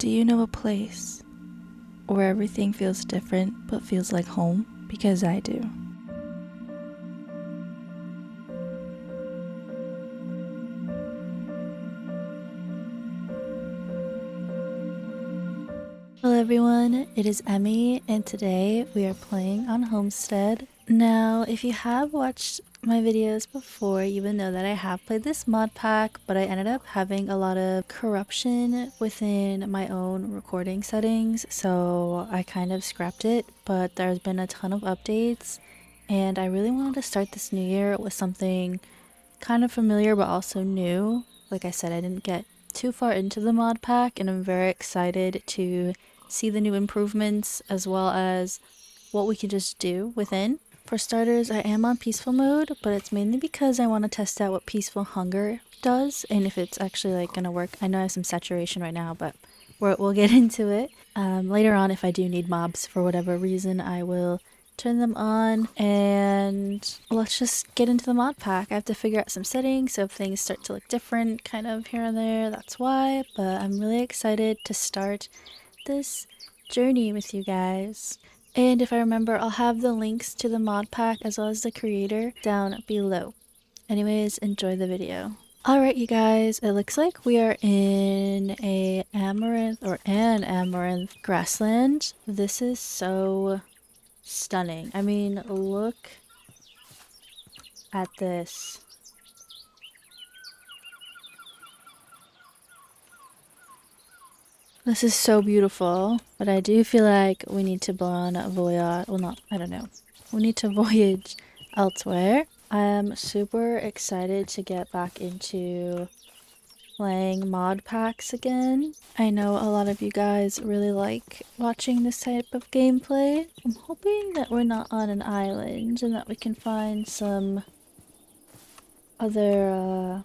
Do you know a place where everything feels different but feels like home? Because I do. Hello everyone, it is Emmy and today we are playing on Homestead. Now, if you have watched my videos before, you would know that I have played this mod pack, but I ended up having a lot of corruption within my own recording settings, so I kind of scrapped it, but there's been a ton of updates, and I really wanted to start this new year with something kind of familiar but also new. Like I said, I didn't get too far into the mod pack, and I'm very excited to see the new improvements as well as what we can just do within. For starters, I am on peaceful mode, but it's mainly because I want to test out what peaceful hunger does and if it's actually like gonna work. I know I have some saturation right now, but we'll get into it. Later on, if I do need mobs for whatever reason, I will turn them on, and let's just get into the mod pack. I have to figure out some settings, so if things start to look different kind of here and there, that's why, but I'm really excited to start this journey with you guys. And if I remember, I'll have the links to the mod pack as well as the creator down below. Anyways, enjoy the video. Alright you guys, it looks like we are in an amaranth grassland. This is so stunning. I mean, look at this. This is so beautiful, but I do feel like we need to go on a voyage. Well, not, I don't know. We need to voyage elsewhere. I'm super excited to get back into playing mod packs again. I know a lot of you guys really like watching this type of gameplay. I'm hoping that we're not on an island and that we can find some other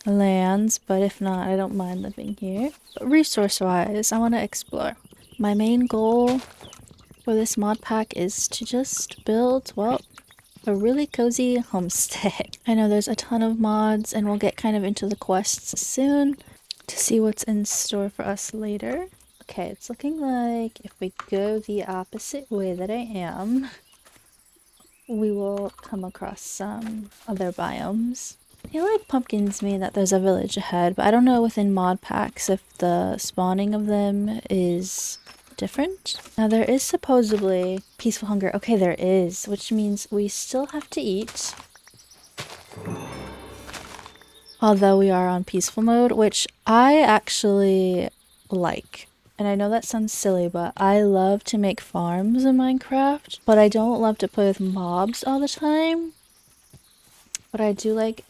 lands, but if not, I don't mind living here. But resource wise, I want to explore. My main goal for this mod pack is to just build, well, a really cozy homestead. I know there's a ton of mods and we'll get kind of into the quests soon to see what's in store for us later. Okay, it's looking like if we go the opposite way that I am, we will come across some other biomes. I feel like pumpkins mean that there's a village ahead, but I don't know within mod packs if the spawning of them is different. Now there is supposedly peaceful hunger. Okay, there is, which means we still have to eat. Although we are on peaceful mode, which I actually like. And I know that sounds silly, but I love to make farms in Minecraft, but I don't love to play with mobs all the time. But I do like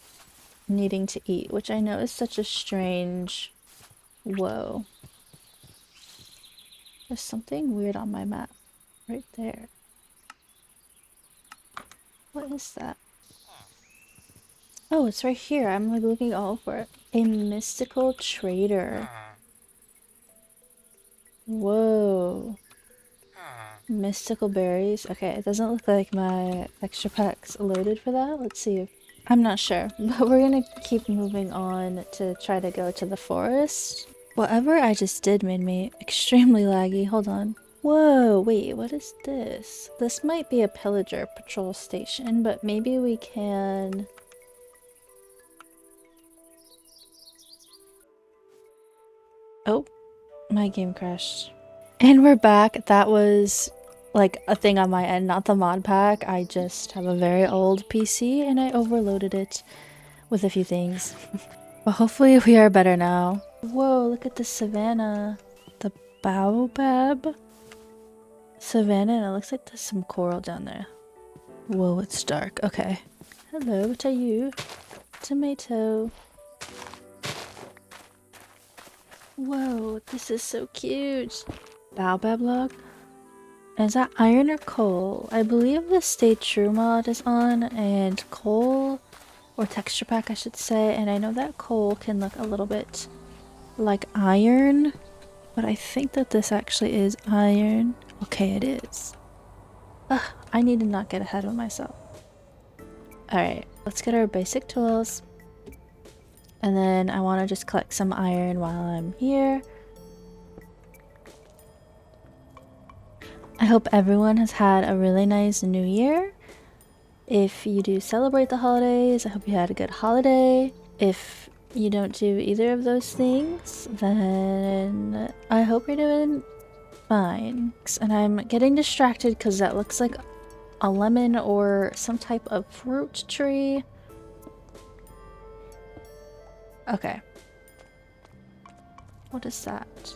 needing to eat, which I know is such a strange... Whoa. There's something weird on my map. Right there. What is that? Oh, it's right here. I'm like looking all over it. A mystical trader. Whoa. Mystical berries. Okay, it doesn't look like my extra pack's loaded for that. Let's see if... I'm not sure, but we're gonna keep moving on to try to go to the forest. Whatever I just did made me extremely laggy. Hold on. Whoa, wait, what is this? This might be a pillager patrol station, but maybe we can... Oh, my game crashed. And we're back. That was like a thing on my end, not the mod pack. I just have a very old PC and I overloaded it with a few things. But hopefully we are better now. Whoa, look at the savanna. The baobab savanna, and it looks like there's some coral down there. Whoa, it's dark. Okay. Hello, what are you? Tomato. Whoa, this is so cute. Baobab log? Is that iron or coal? I believe the Stay True mod is on, and coal, or texture pack I should say, and I know that coal can look a little bit like iron, but I think that this actually is iron. Okay, it is. Ugh, I need to not get ahead of myself. Alright, let's get our basic tools. And then I want to just collect some iron while I'm here. hope everyone has had a really nice new year. If you do celebrate the holidays, I hope you had a good holiday. If you don't do either of those things, then I hope you're doing fine. And I'm getting distracted because that looks like a lemon or some type of fruit tree. Okay. What is that?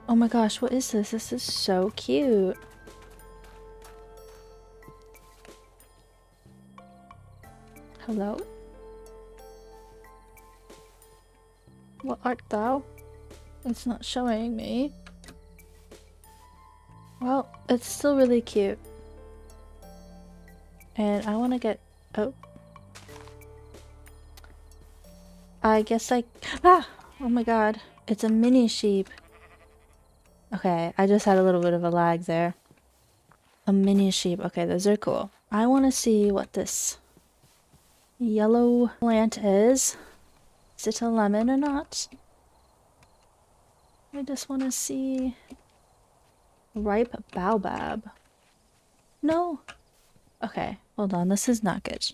Oh my gosh, what is this? This is so cute. Hello? What art thou? It's not showing me. Well, it's still really cute. And I want to get... Oh. I guess I... Ah! Oh my god. It's a mini sheep. Okay, I just had a little bit of a lag there. A mini sheep. Okay, those are cool. I want to see what this yellow plant is. Is it a lemon or not? I just want to see... Ripe baobab. No. Okay, hold on. This is not good.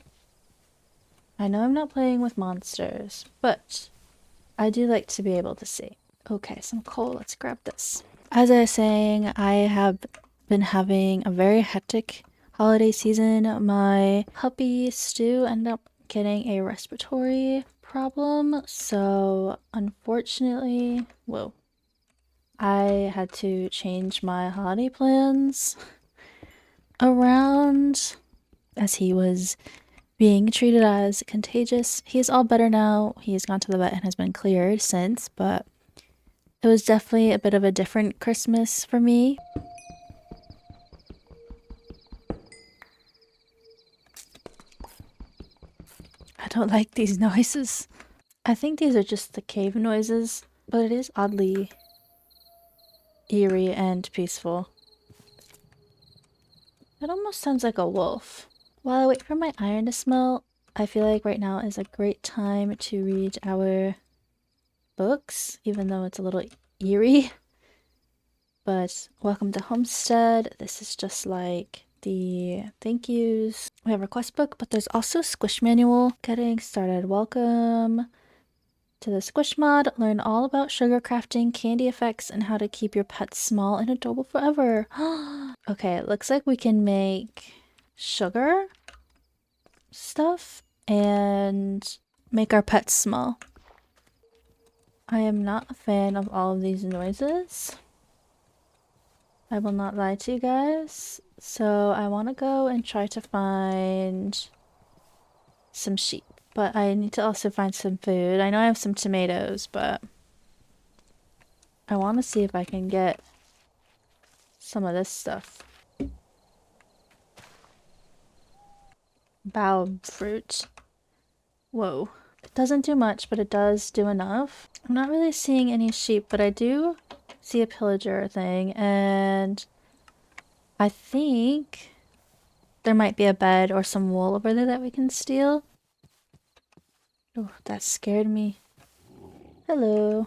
I know I'm not playing with monsters, but I do like to be able to see. Okay, some coal. Let's grab this. As I was saying, I have been having a very hectic holiday season. My puppy Stu ended up getting a respiratory problem, so unfortunately, whoa, I had to change my holiday plans around as he was being treated as contagious. He's all better now. He's gone to the vet and has been cleared since, but it was definitely a bit of a different Christmas for me. I don't like these noises. I think these are just the cave noises, but it is oddly eerie and peaceful. It almost sounds like a wolf. While I wait for my iron to smelt, I feel like right now is a great time to read our books, even though it's a little eerie. But welcome to Homestead. This is just like the thank yous. We have a quest book, but there's also a squish manual. Getting started. Welcome to the squish mod. Learn all about sugar crafting, candy effects, and how to keep your pets small and adorable forever. Okay, it looks like we can make sugar stuff and make our pets small. I am not a fan of all of these noises. I will not lie to you guys. So I want to go and try to find some sheep. But I need to also find some food. I know I have some tomatoes, but I want to see if I can get some of this stuff. Baobab fruit. Whoa. It doesn't do much, but it does do enough. I'm not really seeing any sheep, but I do see a pillager thing, and I think there might be a bed or some wool over there that we can steal. Oh, that scared me. Hello.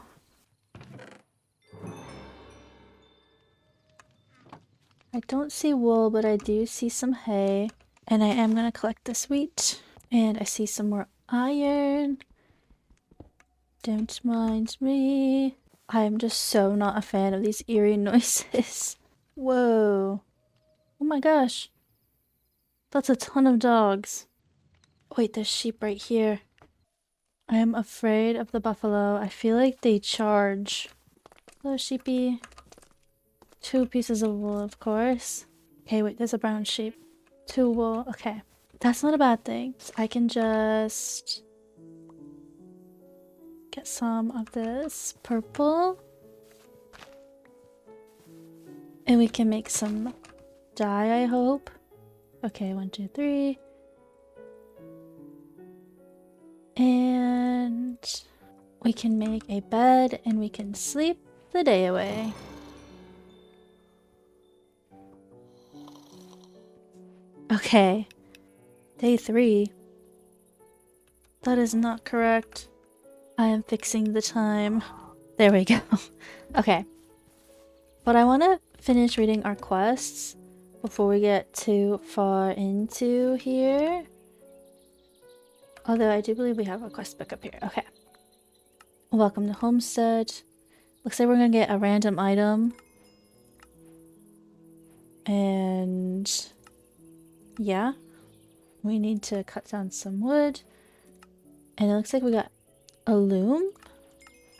I don't see wool, but I do see some hay. And I am going to collect this wheat. And I see some more iron. Don't mind me. I am just so not a fan of these eerie noises. Whoa. Oh my gosh. That's a ton of dogs. Wait, there's sheep right here. I am afraid of the buffalo. I feel like they charge. Hello, sheepy. 2 pieces of wool, of course. Okay, wait, there's a brown sheep. 2 wool. Okay. That's not a bad thing. I can just get some of this purple. And we can make some dye, I hope. Okay, 1, 2, 3. And we can make a bed and we can sleep the day away. Okay. Day 3. That is not correct. I am fixing the time. There we go. Okay. But I want to finish reading our quests before we get too far into here. Although I do believe we have a quest book up here. Okay. Welcome to Homestead. Looks like we're gonna get a random item. And yeah, we need to cut down some wood. And it looks like we got a loom.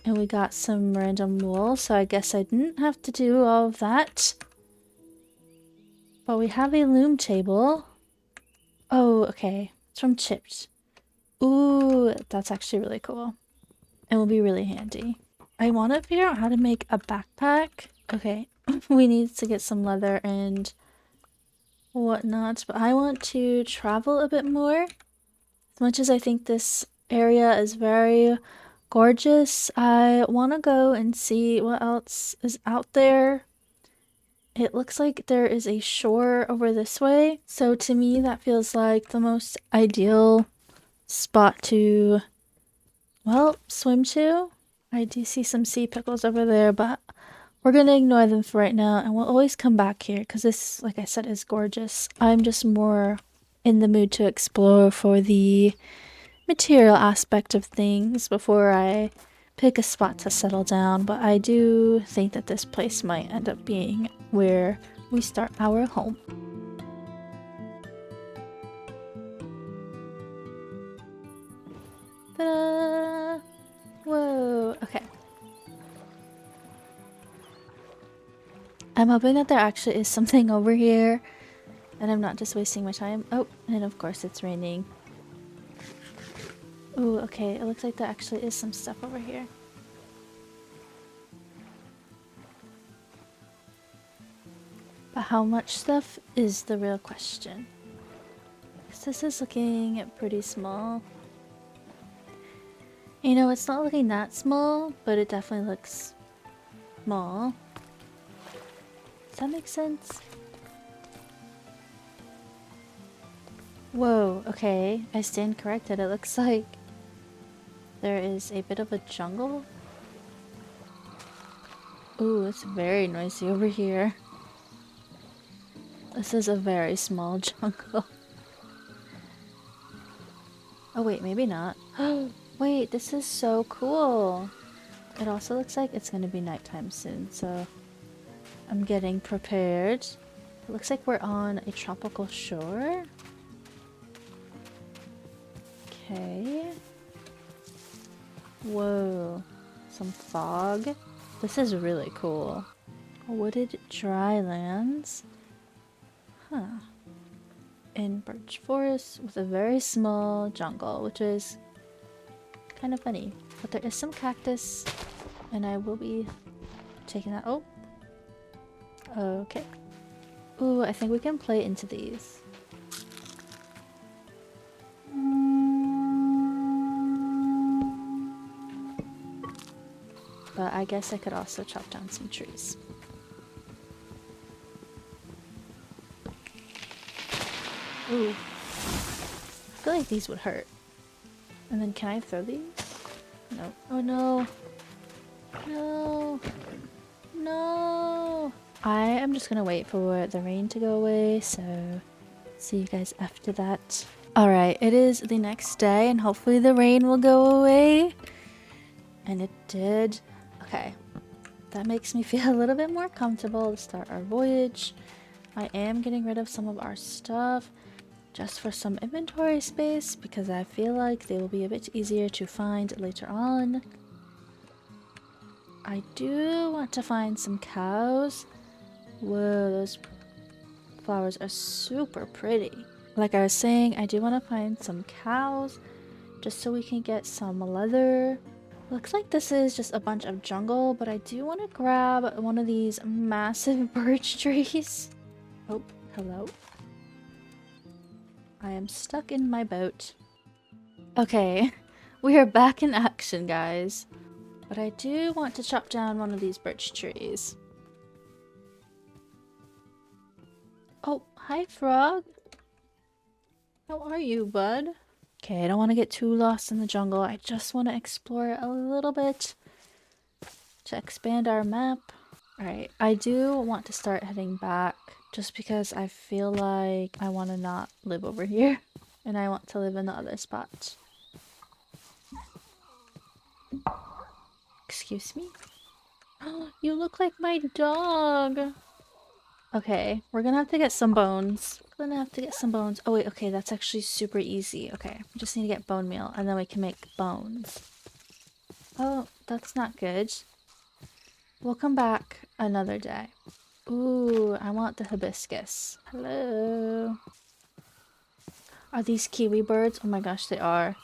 And we got some random wool, so I guess I didn't have to do all of that. But we have a loom table. Oh, okay. It's from Chipped. Ooh, that's actually really cool. It will be really handy. I want to figure out how to make a backpack. Okay, we need to get some leather and whatnot, but I want to travel a bit more. As much as I think this area is very gorgeous, I want to go and see what else is out there. It looks like there is a shore over this way, so to me that feels like the most ideal spot to, well, swim to. I do see some sea pickles over there, but we're gonna ignore them for right now, and we'll always come back here because this, like I said, is gorgeous. I'm just more in the mood to explore for the material aspect of things before I pick a spot to settle down, but I do think that this place might end up being where we start our home. Ta-da! Whoa, okay. I'm hoping that there actually is something over here and I'm not just wasting my time. Oh, and of course it's raining. Ooh, okay, it looks like there actually is some stuff over here. But how much stuff is the real question. This is looking pretty small. You know, it's not looking that small, but it definitely looks small. Does that make sense? Whoa, okay, I stand corrected. It looks like there is a bit of a jungle. Ooh, it's very noisy over here. This is a very small jungle. Oh wait, maybe not. Wait, this is so cool. It also looks like it's gonna be nighttime soon, so I'm getting prepared. It looks like we're on a tropical shore. Okay. Whoa. Some fog. This is really cool. Wooded dry lands. Huh. In birch forest with a very small jungle, which is kind of funny. But there is some cactus, and I will be taking that. Oh. Okay. Ooh, I think we can play into these. But I guess I could also chop down some trees. Ooh. I feel like these would hurt. And then can I throw these? No. Oh no. No. No. I am just gonna wait for the rain to go away, so see you guys after that. Alright, it is the next day and hopefully the rain will go away. And it did. Okay. That makes me feel a little bit more comfortable to start our voyage. I am getting rid of some of our stuff just for some inventory space because I feel like they will be a bit easier to find later on. I do want to find some cows. Whoa, those flowers are super pretty. Like I was saying, I do want to find some cows just so we can get some leather. Looks like this is just a bunch of jungle, but I do want to grab one of these massive birch trees. Oh, hello. I am stuck in my boat. Okay, we are back in action, guys. But I do want to chop down one of these birch trees. Oh, hi, frog. How are you, bud? Okay, I don't want to get too lost in the jungle. I just want to explore a little bit to expand our map. Alright, I do want to start heading back just because I feel like I want to not live over here and I want to live in the other spot. Excuse me? You look like my dog! Okay, we're gonna have to get some bones. We're gonna have to get some bones. Oh wait, okay, that's actually super easy. Okay, we just need to get bone meal and then we can make bones. Oh, that's not good. We'll come back another day. Ooh, I want the hibiscus. Hello. Are these kiwi birds? Oh my gosh, they are.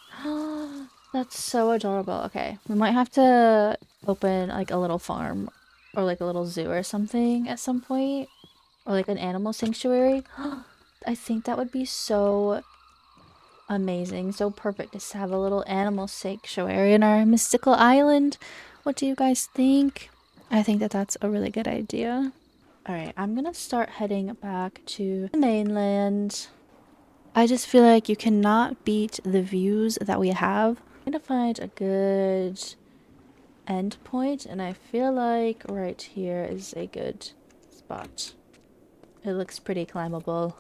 That's so adorable. Okay, we might have to open like a little farm or like a little zoo or something at some point. Or like an animal sanctuary. I think that would be so amazing. So perfect just to have a little animal sanctuary in our mystical island. What do you guys think? I think that that's a really good idea. Alright, I'm gonna start heading back to the mainland. I just feel like you cannot beat the views that we have. I'm gonna find a good end point, and I feel like right here is a good spot. It looks pretty climbable.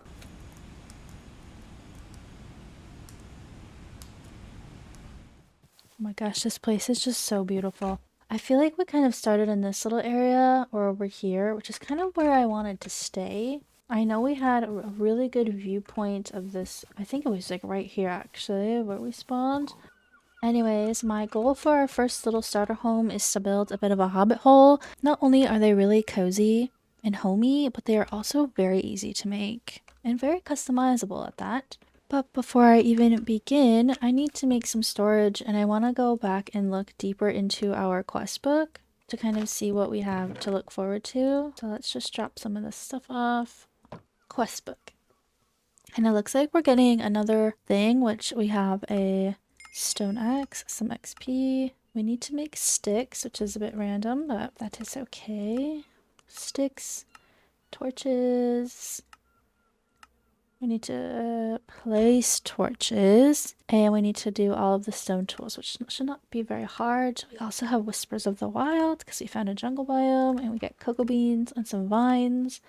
Oh my gosh, this place is just so beautiful. I feel like we kind of started in this little area or over here, which is kind of where I wanted to stay. I know we had a really good viewpoint of this. I think it was like right here actually where we spawned. Anyways, my goal for our first little starter home is to build a bit of a hobbit hole. Not only are they really cozy and homey, but they are also very easy to make and very customizable at that. But before I even begin, I need to make some storage and I want to go back and look deeper into our quest book to kind of see what we have to look forward to. So let's just drop some of this stuff off. Quest book. And it looks like we're getting another thing, which we have a stone axe, some XP. We need to make sticks, which is a bit random, but that is okay. Sticks, torches. We need to place torches, and we need to do all of the stone tools, which should not be very hard. We also have Whispers of the Wild because we found a jungle biome, and we get cocoa beans and some vines.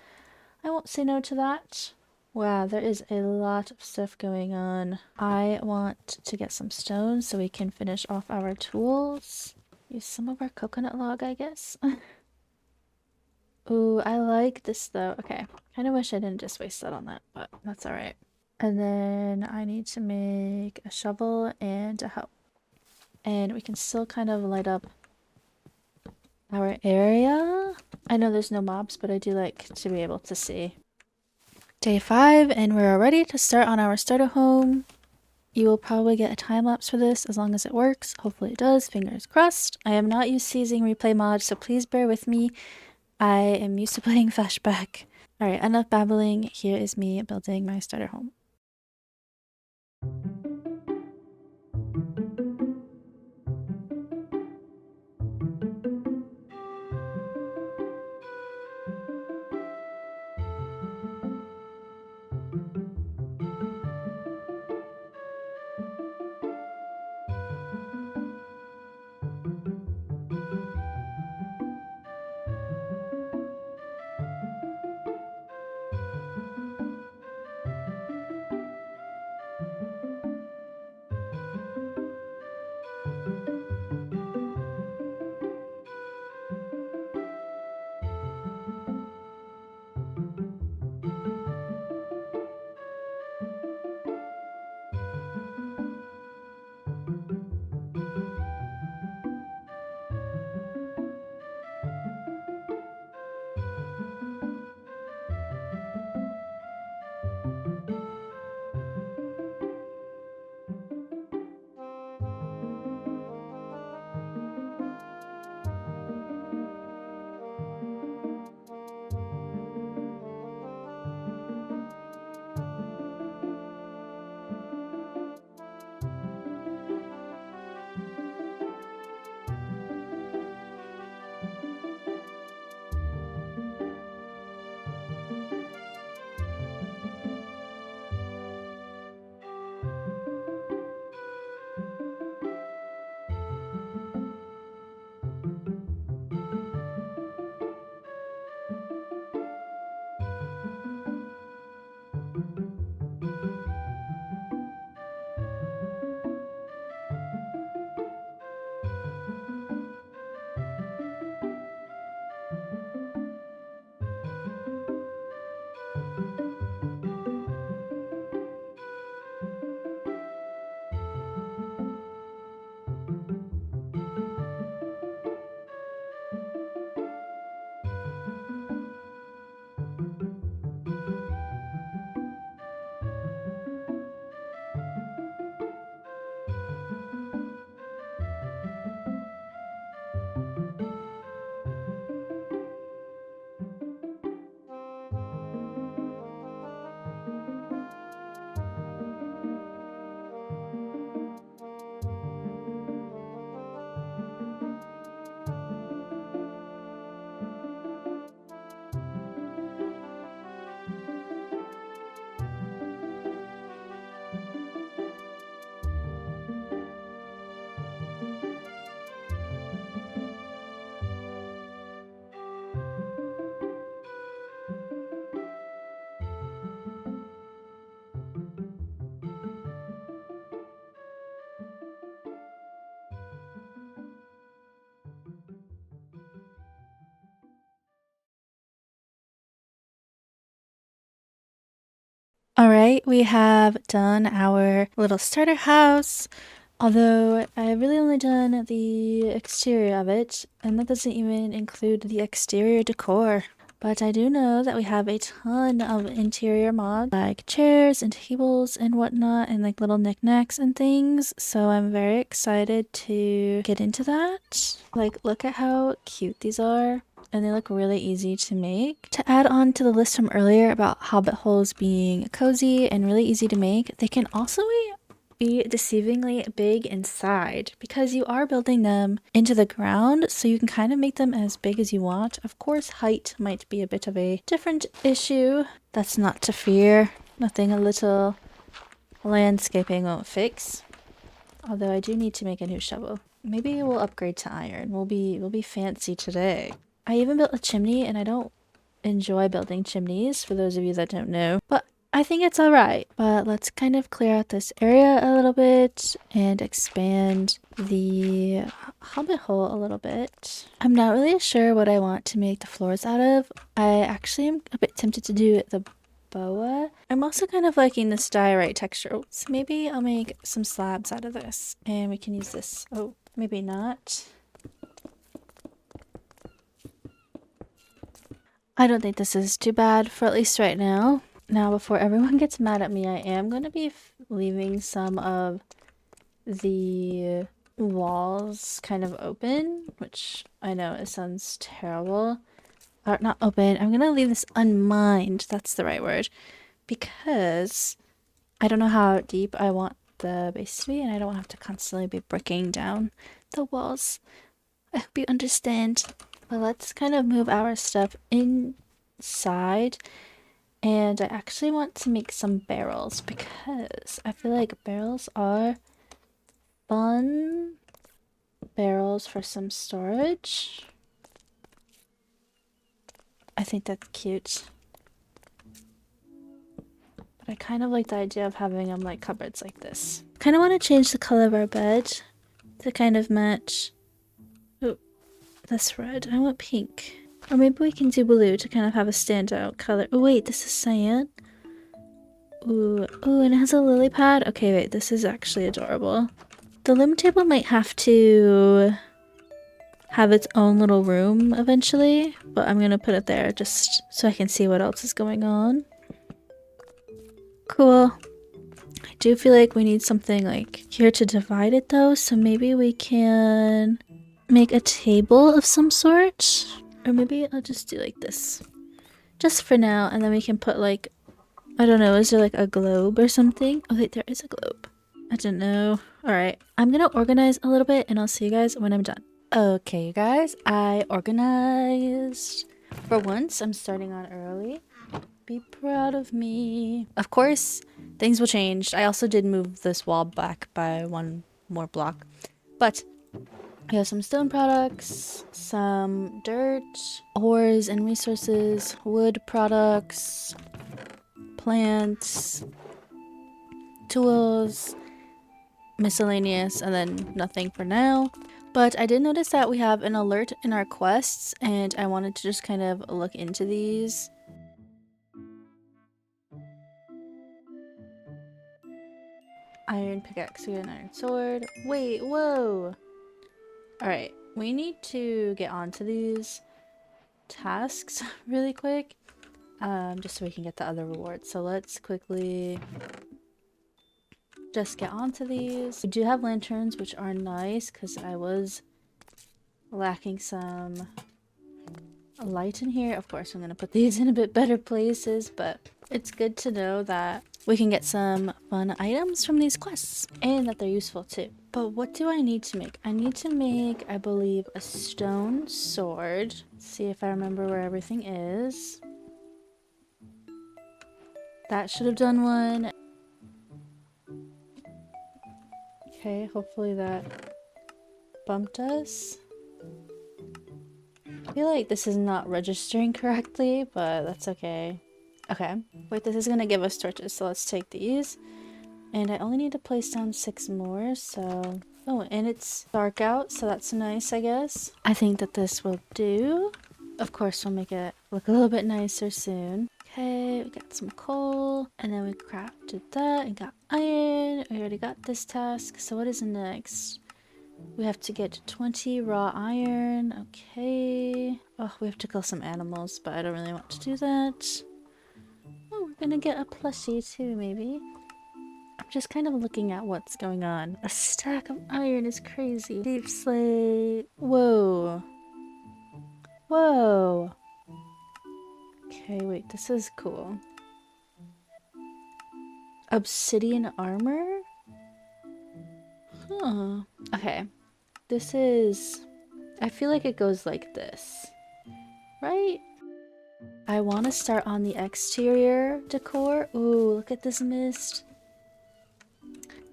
I won't say no to that. Wow, there is a lot of stuff going on. I want to get some stones so we can finish off our tools. Use some of our coconut log, I guess. Ooh, I like this though. Okay, kind of wish I didn't just waste that on that, but that's all right. And then I need to make a shovel and a hoe. And we can still kind of light up our area. I know there's no mobs, but I do like to be able to see. Day 5, and we're ready to start on our starter home. You will probably get a time lapse for this as long as it works. Hopefully it does, fingers crossed. I am not used to using replay mod, so please bear with me. I am used to playing flashback. Alright, enough babbling. Here is me building my starter home. All right, we have done our little starter house, although I've really only done the exterior of it, and that doesn't even include the exterior decor. But I do know that we have a ton of interior mods, like chairs and tables and whatnot, and like little knickknacks and things, so I'm very excited to get into that. Like, look at how cute these are. And they look really easy to make. To add on to the list from earlier about hobbit holes being cozy and really easy to make, they can also be deceivingly big inside because you are building them into the ground, so you can kind of make them as big as you want. Of course, height might be a bit of a different issue. That's not to fear. Nothing a little landscaping won't fix. Although I do need to make a new shovel. Maybe we'll upgrade to iron. We'll be fancy today. I even built a chimney, and I don't enjoy building chimneys, for those of you that don't know, but I think it's alright. But let's kind of clear out this area a little bit and expand the hobbit hole a little bit. I'm not really sure what I want to make the floors out of. I actually am a bit tempted to do the boa. I'm also kind of liking this diorite texture, so maybe I'll make some slabs out of this, and we can use this. Oh, maybe not. I don't think this is too bad for at least right now. Now, before everyone gets mad at me, I am going to be leaving some of the walls kind of open, which I know it sounds terrible. Or not open. I'm going to leave this unmined. That's the right word. Because I don't know how deep I want the base to be, and I don't want to have to constantly be breaking down the walls. I hope you understand. But let's kind of move our stuff inside. And I actually want to make some barrels because I feel like barrels are fun. Barrels for some storage. I think that's cute. But I kind of like the idea of having them like cupboards like this. Kind of want to change the color of our bed to kind of match. Oh, that's red. I want pink. Or maybe we can do blue to kind of have a standout color. Oh wait, this is cyan. Ooh, and it has a lily pad. Okay, wait, this is actually adorable. The loom table might have to have its own little room eventually, but I'm gonna put it there just so I can see what else is going on. Cool. I do feel like we need something like here to divide it though, so maybe we can make a table of some sort. Or maybe I'll just do like this. Just for now, and then we can put like, I don't know, is there like a globe or something? Oh wait, there is a globe. I don't know. Alright, I'm gonna organize a little bit and I'll see you guys when I'm done. Okay, you guys, I organized. For once, I'm starting on early. Be proud of me. Of course, things will change. I also did move this wall back by one more block. But we have some stone products, some dirt, ores and resources, wood products, plants, tools, miscellaneous, and then nothing for now. But I did notice that we have an alert in our quests, and I wanted to just kind of look into these. Iron pickaxe, we got an iron sword. Wait, whoa! Alright, we need to get onto these tasks really quick, just so we can get the other rewards. So let's quickly just get onto these. We do have lanterns, which are nice because I was lacking some light in here. Of course, I'm going to put these in a bit better places, but it's good to know that we can get some fun items from these quests and that they're useful too. But what do I need to make? I need to make, I believe, a stone sword. Let's see if I remember where everything is. That should have done one. Okay, hopefully that bumped us. I feel like this is not registering correctly, but that's okay. Okay, wait, this is gonna give us torches, so let's take these. And I only need to place down 6 more, so... Oh, and it's dark out, so that's nice, I guess. I think that this will do. Of course, we'll make it look a little bit nicer soon. Okay, we got some coal, and then we crafted that and got iron. We already got this task, so what is next? We have to get 20 raw iron. Okay. Oh, we have to kill some animals, but I don't really want to do that. Oh, we're gonna get a plushie too, maybe. I'm just kind of looking at what's going on. A stack of iron is crazy. Deep slate. Whoa. Whoa. Okay, wait, this is cool. Obsidian armor? Huh. Okay. This is... I feel like it goes like this. Right? I want to start on the exterior decor. Ooh, look at this mist.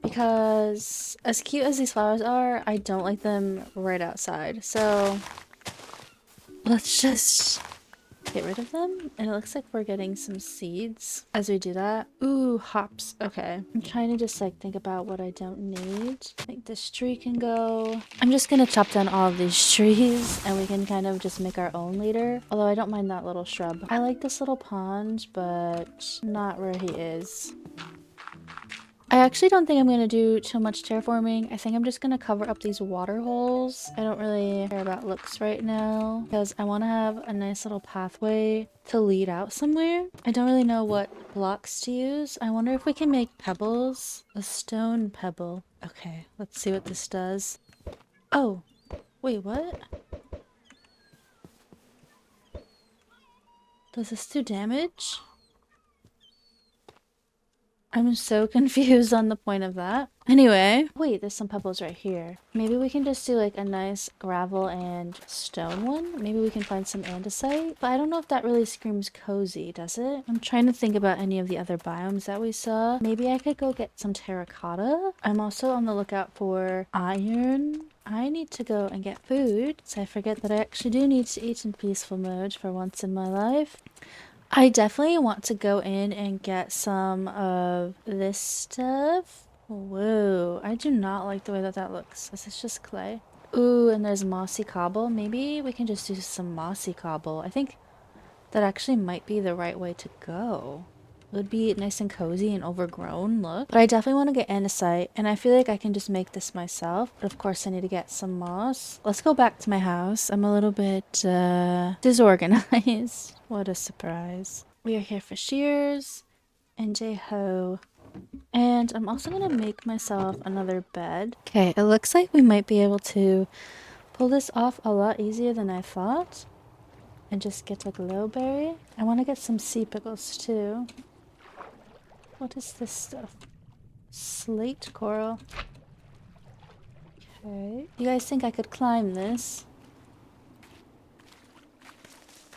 Because as cute as these flowers are, I don't like them right outside. So let's just get rid of them. And it looks like we're getting some seeds as we do that. Ooh, hops. Okay. I'm trying to just like think about what I don't need. I think this tree can go. I'm just gonna chop down all of these trees and we can kind of just make our own later. Although I don't mind that little shrub. I like this little pond, but not where he is. I actually don't think I'm going to do too much terraforming. I think I'm just going to cover up these water holes. I don't really care about looks right now because I want to have a nice little pathway to lead out somewhere. I don't really know what blocks to use. I wonder if we can make pebbles. A stone pebble. Okay, let's see what this does. Oh, wait, what? Does this do damage? I'm so confused on the point of that. Anyway, wait, there's some pebbles right here. Maybe we can just do like a nice gravel and stone one. Maybe we can find some andesite. But I don't know if that really screams cozy, does it? I'm trying to think about any of the other biomes that we saw. Maybe I could go get some terracotta. I'm also on the lookout for iron. I need to go and get food, so I forget that I actually do need to eat in peaceful mode for once in my life. I definitely want to go in and get some of this stuff. Whoa, I do not like the way that that looks. Is this just clay? Ooh, and there's mossy cobble. Maybe we can just do some mossy cobble. I think that actually might be the right way to go. It would be nice and cozy and overgrown look. But I definitely want to get andesite, and I feel like I can just make this myself. But of course I need to get some moss. Let's go back to my house. I'm a little bit disorganized. What a surprise. We are here for shears and J-ho. And I'm also gonna make myself another bed. Okay, it looks like we might be able to pull this off a lot easier than I thought. And just get a glowberry. I want to get some sea pickles too. What is this stuff? Slate coral. Okay. You guys think I could climb this?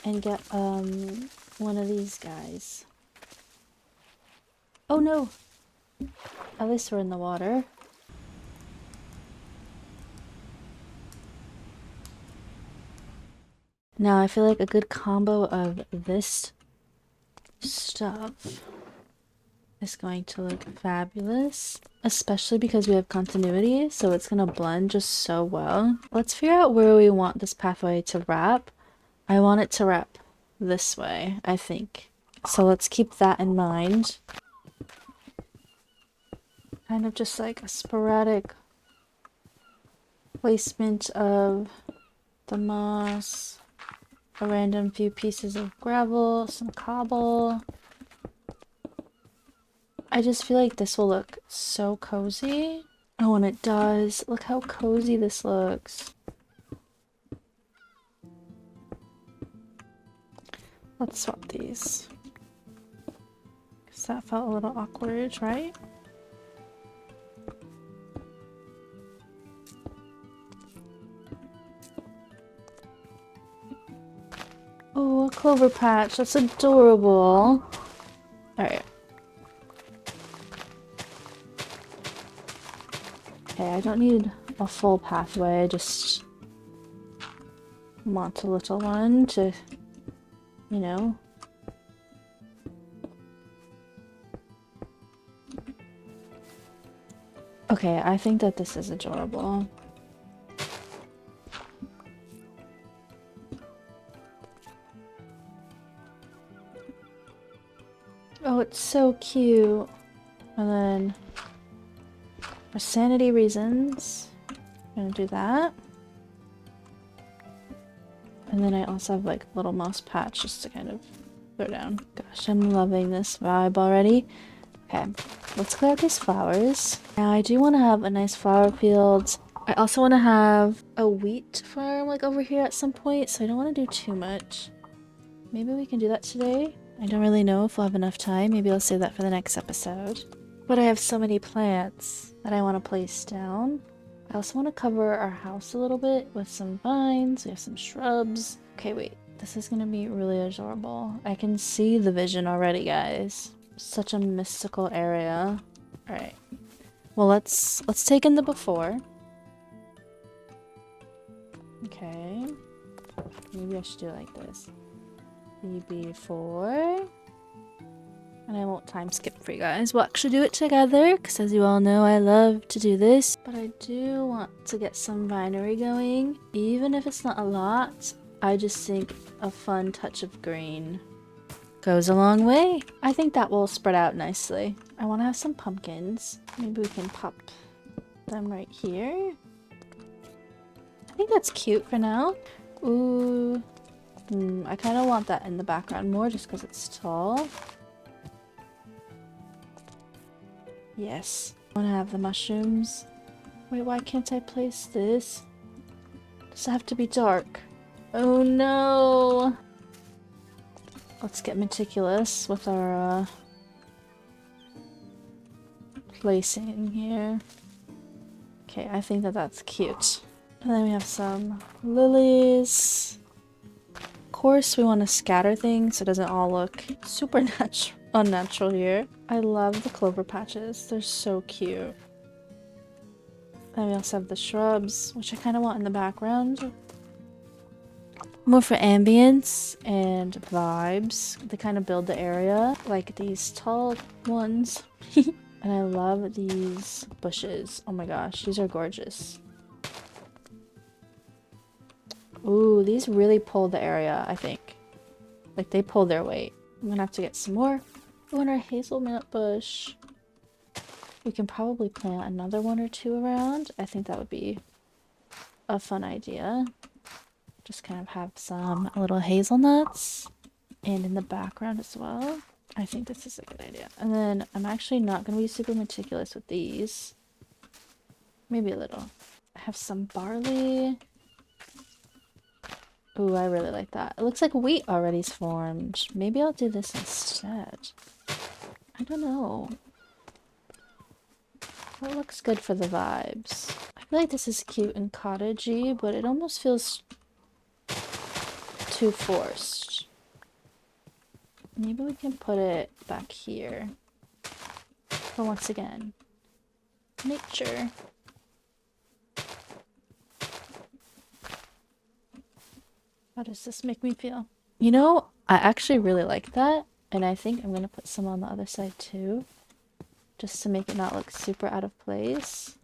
And get one of these guys. Oh no! At least we're in the water. Now I feel like a good combo of this stuff is going to look fabulous, especially because we have continuity, so it's gonna blend just so well. Let's figure out where we want this pathway to wrap. I want it to wrap this way, I think. So let's keep that in mind. Kind of just like a sporadic placement of the moss, a random few pieces of gravel, some cobble. I just feel like this will look so cozy. Oh, and it does. Look how cozy this looks. Let's swap these. Because that felt a little awkward, right? Oh, a clover patch. That's adorable. Alright. Okay, I don't need a full pathway. I just want a little one to, you know. Okay, I think that this is adorable. It's so cute. And then for sanity reasons, I'm gonna do that. And then I also have like a little moss patch just to kind of throw down. Gosh, I'm loving this vibe already. Okay, let's clear out these flowers. Now I do want to have a nice flower field. I also want to have a wheat farm like over here at some point, so I don't want to do too much. Maybe we can do that today. I don't really know if we'll have enough time. Maybe I'll save that for the next episode. But I have so many plants that I want to place down. I also want to cover our house a little bit with some vines. We have some shrubs. Okay, wait. This is going to be really adorable. I can see the vision already, guys. Such a mystical area. All right. Well, let's take in the before. Okay. Maybe I should do it like this. The before. And I won't time skip for you guys. We'll actually do it together because as you all know, I love to do this. But I do want to get some vinery going. Even if it's not a lot, I just think a fun touch of green goes a long way. I think that will spread out nicely. I want to have some pumpkins. Maybe we can pop them right here. I think that's cute for now. Ooh. I kind of want that in the background more just because it's tall. Yes. I want to have the mushrooms. Wait, why can't I place this? Does it have to be dark? Oh no! Let's get meticulous with our placing here. Okay, I think that that's cute. And then we have some lilies. Of course, we want to scatter things so it doesn't all look super unnatural here. I love the clover patches. They're so cute. Then we also have the shrubs, which I kind of want in the background. More for ambience and vibes. They kind of build the area, like these tall ones. And I love these bushes. Oh my gosh, these are gorgeous. Ooh, these really pull the area, I think. Like, they pull their weight. I'm gonna have to get some more. Ooh, and our hazelnut bush. We can probably plant another one or two around. I think that would be a fun idea. Just kind of have some little hazelnuts. And in the background as well. I think this is a good idea. And then I'm actually not going to be super meticulous with these. Maybe a little. I have some barley. Ooh, I really like that. It looks like wheat already's formed. Maybe I'll do this instead. I don't know. It looks good for the vibes. I feel like this is cute and cottagey, but it almost feels too forced. Maybe we can put it back here. But once again, nature. How does this make me feel? You know, I actually really like that. And I think I'm going to put some on the other side too. Just to make it not look super out of place.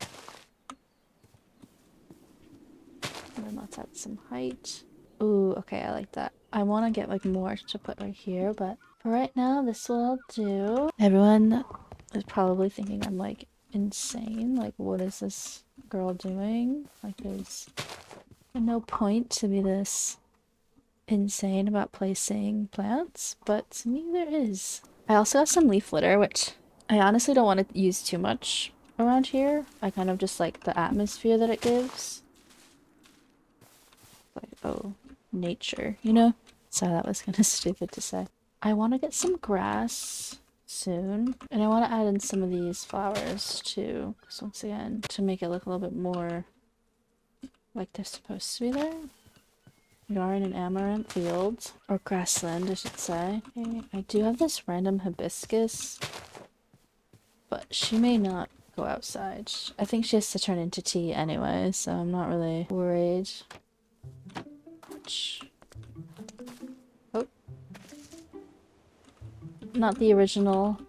And then let's add some height. Ooh, okay, I like that. I want to get like more to put right here, but for right now, this will do. Everyone is probably thinking I'm like insane. Like, what is this girl doing? Like, there's no point to be this insane about placing plants, but to me there is. I also have some leaf litter, which I honestly don't want to use too much around here. I kind of just like the atmosphere that it gives. Like, oh, nature, you know? So that was kind of stupid to say. I want to get some grass soon. And I want to add in some of these flowers too. So once again, to make it look a little bit more like they're supposed to be there. We are in an amaranth field. Or grassland, I should say. Okay, I do have this random hibiscus. But she may not go outside. I think she has to turn into tea anyway, so I'm not really worried. Oh. Not the original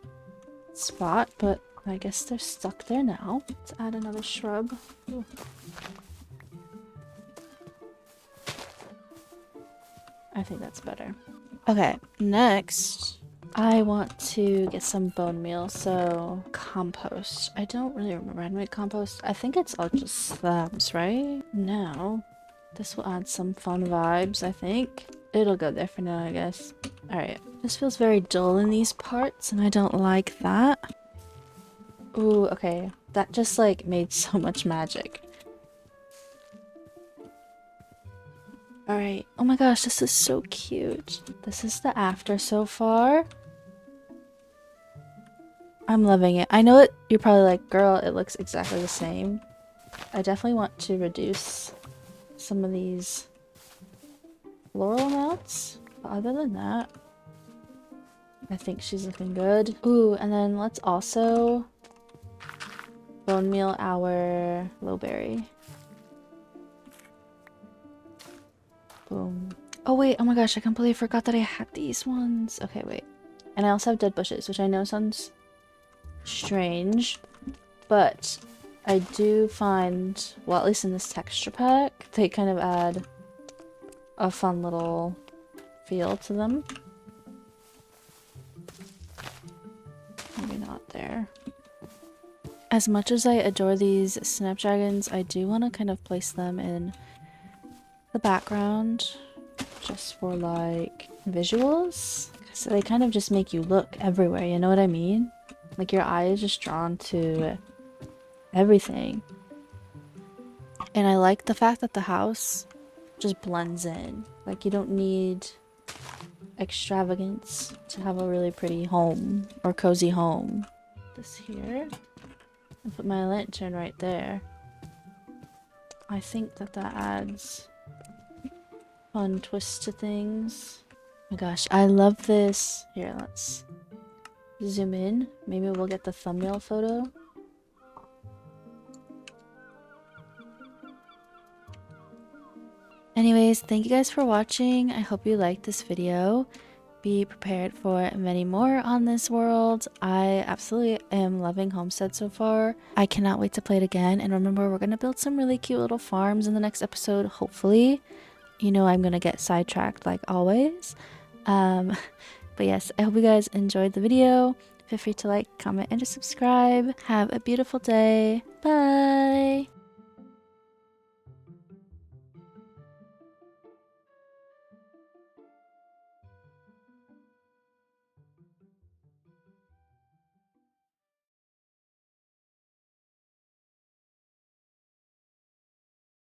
spot, but I guess they're stuck there now. Let's add another shrub. Ooh. I think that's better. Okay, next I want to get some bone meal, so compost. I don't really remember how to make compost. I think it's all just slabs, right? Now, this will add some fun vibes, I think. It'll go there for now, I guess. Alright. This feels very dull in these parts, and I don't like that. Ooh, okay. That just, like, made so much magic. Alright. Oh my gosh, this is so cute. This is the after so far. I'm loving it. I know it. You're probably like, girl, it looks exactly the same. I definitely want to reduce some of these floral amounts. But other than that, I think she's looking good. Ooh, and then let's also bone meal our lowberry. Boom. Oh wait, oh my gosh, I completely forgot that I had these ones. Okay, wait. And I also have dead bushes, which I know sounds strange, but I do find, well, at least in this texture pack, they kind of add a fun little feel to them. Maybe not there. As much as I adore these snapdragons, I do want to kind of place them in the background just for like visuals. So they kind of just make you look everywhere, you know what I mean? Like your eye is just drawn to everything. And I like the fact that the house just blends in. Like you don't need extravagance to have a really pretty home or cozy home. This here. And put my lantern right there. I think that that adds fun twist to things. Oh my gosh, I love this. Here, let's zoom in. Maybe we'll get the thumbnail photo. Anyways, thank you guys for watching. I hope you liked this video. Be prepared for many more on this world. I absolutely am loving Homestead so far. I cannot wait to play it again. And remember, we're going to build some really cute little farms in the next episode, hopefully. You know I'm going to get sidetracked like always. But yes, I hope you guys enjoyed the video. Feel free to like, comment, and to subscribe. Have a beautiful day. Bye!